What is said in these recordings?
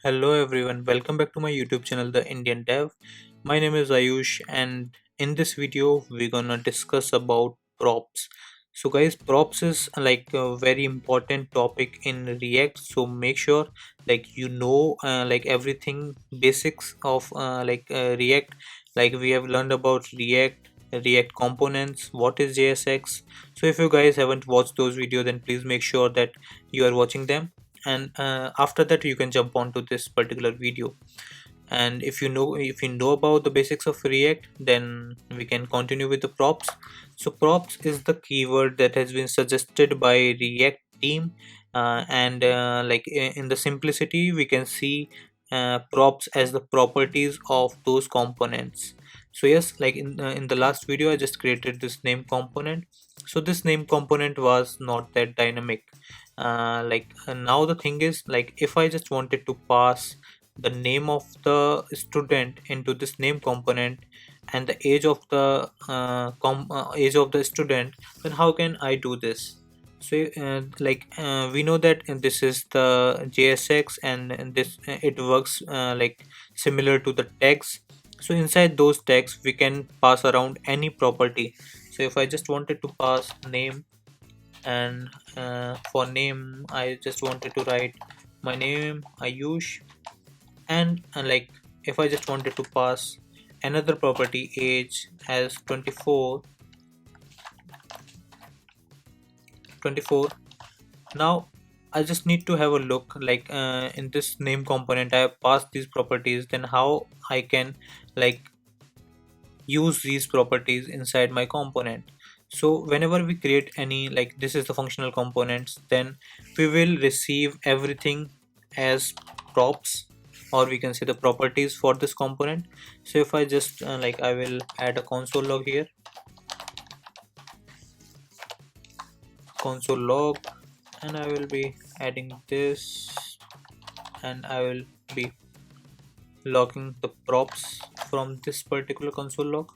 Hello everyone, welcome back to my YouTube channel The Indian Dev. My name is Ayush and in this video we're gonna discuss about props. So guys, props is like a very important topic in React, so make sure like everything basics of React. Like we have learned about React components, what is JSX. So if you guys haven't watched those videos, then please make sure that you are watching them, and after that you can jump onto this particular video. And if you know about the basics of React, then we can continue with the props. So props is the keyword that has been suggested by React team, in the simplicity we can see props as the properties of those components. So yes, like in the last video I just created this name component. So this name component was not that dynamic. Now the thing is, like, if I just wanted to pass the name of the student into this name component and the age of the age of the student, then how can I do this? So we know that this is the JSX, and this it works similar to the tags. So inside those tags we can pass around any property. So if I just wanted to pass name, and for name I just wanted to write my name Ayush, and if I just wanted to pass another property age as 24. Now I just need to have a look, in this name component I have passed these properties, then how I can like use these properties inside my component. So whenever we create any, like, this is the functional components, then we will receive everything as props, or we can say the properties for this component. So if I just I will add a console log here, console log, and I will be adding this, and I will be logging the props from this particular console log.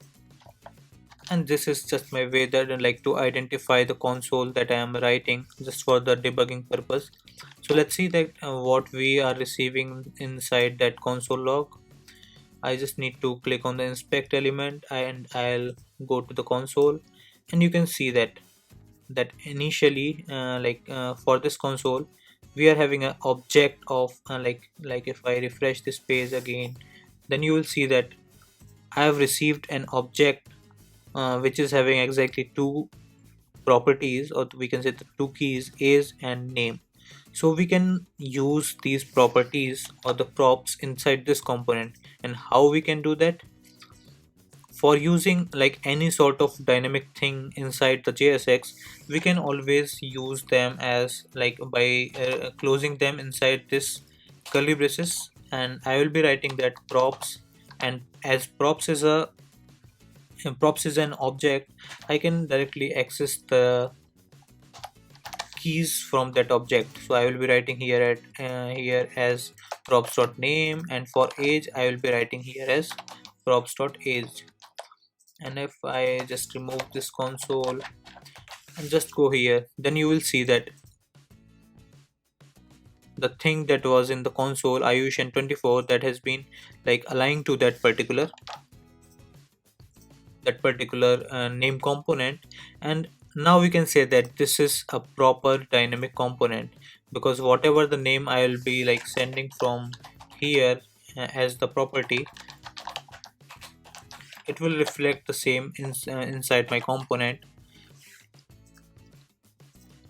And this is just my way that I like to identify the console that I am writing just for the debugging purpose. So let's see that what we are receiving inside that console log. I just need to click on the inspect element and I'll go to the console, and you can see that initially for this console we are having an object of if I refresh this page again, then you will see that I have received an object which is having exactly two properties, or we can say the two keys, age and name. So we can use these properties or the props inside this component. And how we can do that? For using like any sort of dynamic thing inside the JSX, we can always use them as like by closing them inside this curly braces, and I will be writing that props. And as props is an object, I can directly access the keys from that object. So I will be writing here at here as props.name, and for age I will be writing here as props.age. And if I just remove this console and just go here, then you will see that the thing that was in the console Ayush and 24, that has been like aligned to that particular name component. And now we can say that this is a proper dynamic component, because whatever the name I will be like sending from here as the property, it will reflect the same inside my component.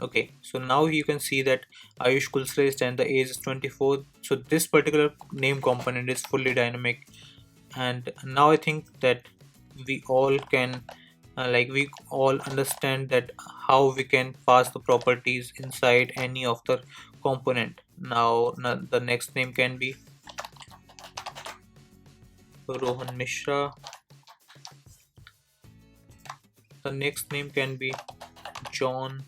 Okay, so now you can see that Ayush Kulshrestha and the age is 24. So this particular name component is fully dynamic. And now I think that we all can we all understand that how we can pass the properties inside any of the component. Now the next name can be Rohan Mishra. The next name can be John.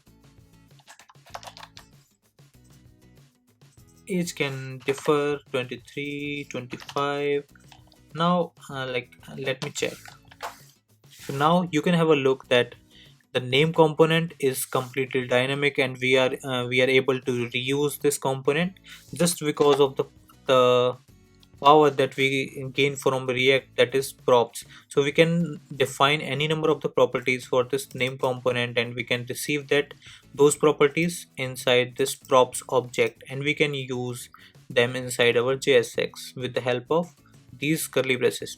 Age can differ, 23, 25. Now let me check. So now you can have a look that the name component is completely dynamic, and we are able to reuse this component just because of the the power that we gain from React, that is props. So we can define any number of the properties for this name component, and we can receive that those properties inside this props object, and we can use them inside our JSX with the help of these curly braces.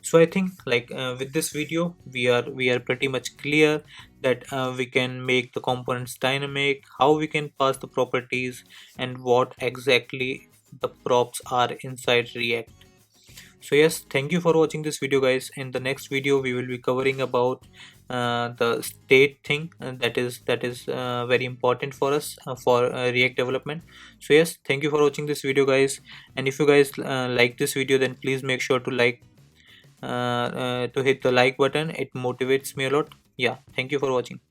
So I think like with this video we are pretty much clear that we can make the components dynamic, how we can pass the properties, and what exactly the props are inside React. So yes, thank you for watching this video, guys. In the next video we will be covering about the state thing, that is very important for us for React development. So yes, thank you for watching this video, guys. And if you guys like this video, then please make sure to hit the like button. It motivates me a lot. Yeah, thank you for watching.